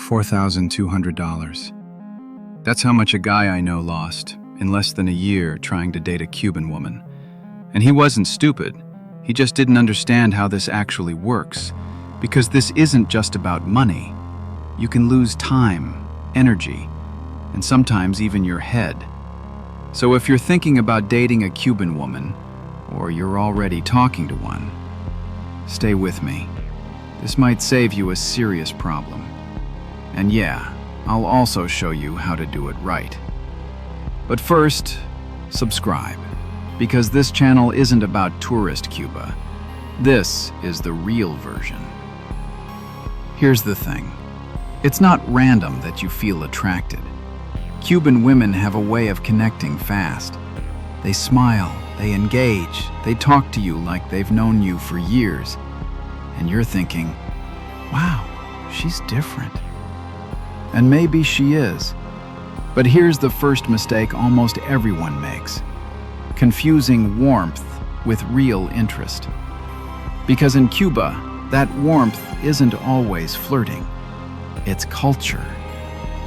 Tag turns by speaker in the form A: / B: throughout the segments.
A: $4,200. That's how much a guy I know lost in less than a year trying to date a Cuban woman. And he wasn't stupid. He just didn't understand how this actually works. Because this isn't just about money. You can lose time, energy, and sometimes even your head. So if you're thinking about dating a Cuban woman, or you're already talking to one, stay with me. This might save you a serious problem. And yeah, I'll also show you how to do it right. But first, subscribe, because this channel isn't about tourist Cuba. This is the real version. Here's the thing. It's not random that you feel attracted. Cuban women have a way of connecting fast. They smile, they engage, they talk to you like they've known you for years. And you're thinking, wow, she's different. And maybe she is. But here's the first mistake almost everyone makes: confusing warmth with real interest. Because in Cuba, that warmth isn't always flirting. It's culture.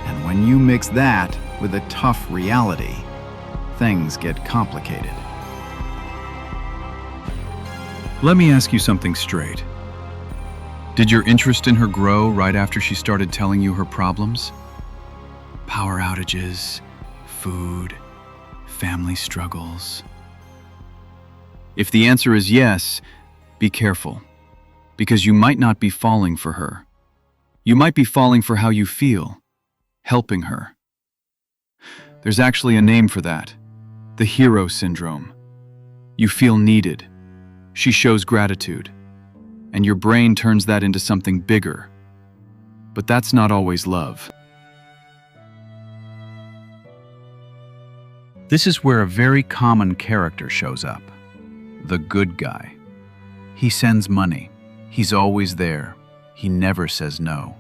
A: And when you mix that with a tough reality, things get complicated. Let me ask you something straight. Did your interest in her grow right after she started telling you her problems? Power outages, food, family struggles. If the answer is yes, be careful, because you might not be falling for her. You might be falling for how you feel, helping her. There's actually a name for that: the hero syndrome. You feel needed. She shows gratitude, and your brain turns that into something bigger. But that's not always love. This is where a very common character shows up: the good guy. He sends money. He's always there. He never says no.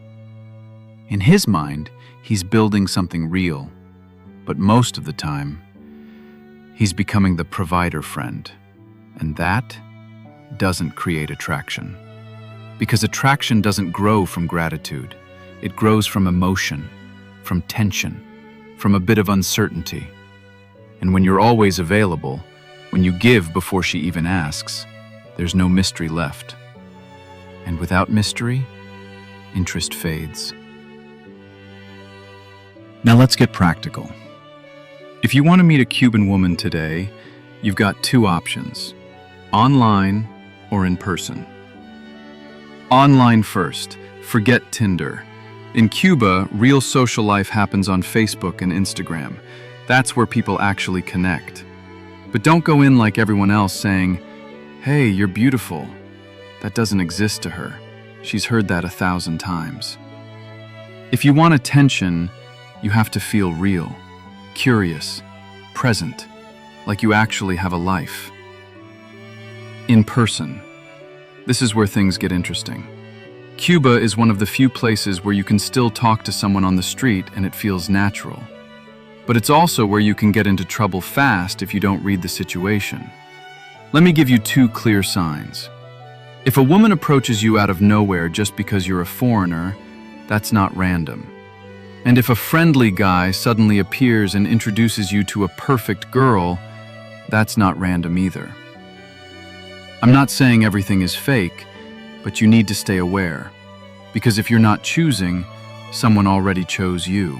A: In his mind, he's building something real, but most of the time, he's becoming the provider friend, and that doesn't create attraction. Because attraction doesn't grow from gratitude. It grows from emotion, from tension, from a bit of uncertainty. And when you're always available, when you give before she even asks, there's no mystery left. And without mystery, interest fades. Now let's get practical. If you want to meet a Cuban woman today, you've got two options: online or in person. Online first. Forget Tinder. In Cuba, real social life happens on Facebook and Instagram. That's where people actually connect. But don't go in like everyone else saying, "Hey, you're beautiful." That doesn't exist to her. She's heard that 1,000 times. If you want attention, you have to feel real, curious, present, like you actually have a life. In person. This is where things get interesting. Cuba is one of the few places where you can still talk to someone on the street and it feels natural. But it's also where you can get into trouble fast if you don't read the situation. Let me give you two clear signs. If a woman approaches you out of nowhere just because you're a foreigner, that's not random. And if a friendly guy suddenly appears and introduces you to a perfect girl, that's not random either. I'm not saying everything is fake, but you need to stay aware. Because if you're not choosing, someone already chose you.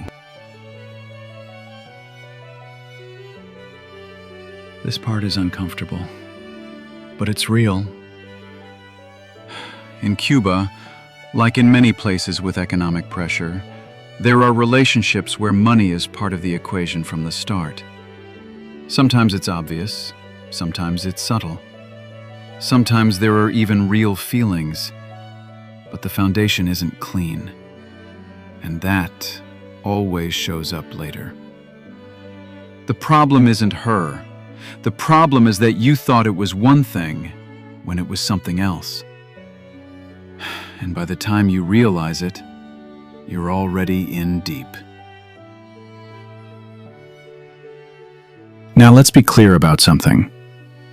A: This part is uncomfortable, but it's real. In Cuba, like in many places with economic pressure, there are relationships where money is part of the equation from the start. Sometimes it's obvious, sometimes it's subtle. Sometimes there are even real feelings, but the foundation isn't clean. And that always shows up later. The problem isn't her. The problem is that you thought it was one thing when it was something else. And by the time you realize it, you're already in deep. Now let's be clear about something.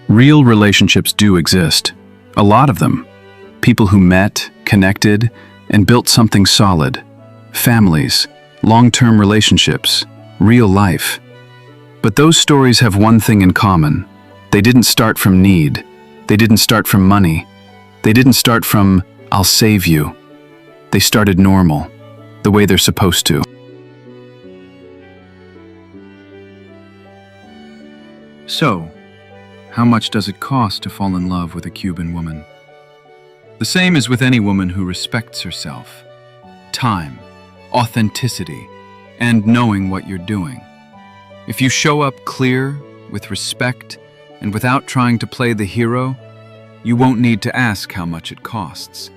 A: Real relationships do exist. A lot of them. People who met, connected, and built something solid. families, long-term relationships, real life. But those stories have one thing in common. They didn't start from need. They didn't start from money. They didn't start from, "I'll save you." They started normal, the way they're supposed to. So, how much does it cost to fall in love with a Cuban woman? The same as with any woman who respects herself. Time, authenticity, and knowing what you're doing. If you show up clear, with respect, and without trying to play the hero, you won't need to ask how much it costs,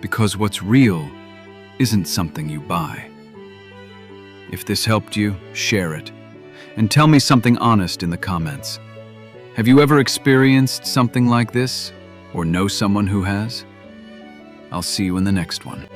A: because what's real isn't something you buy. If this helped you, share it, and tell me something honest in the comments. Have you ever experienced something like this, or know someone who has? I'll see you in the next one.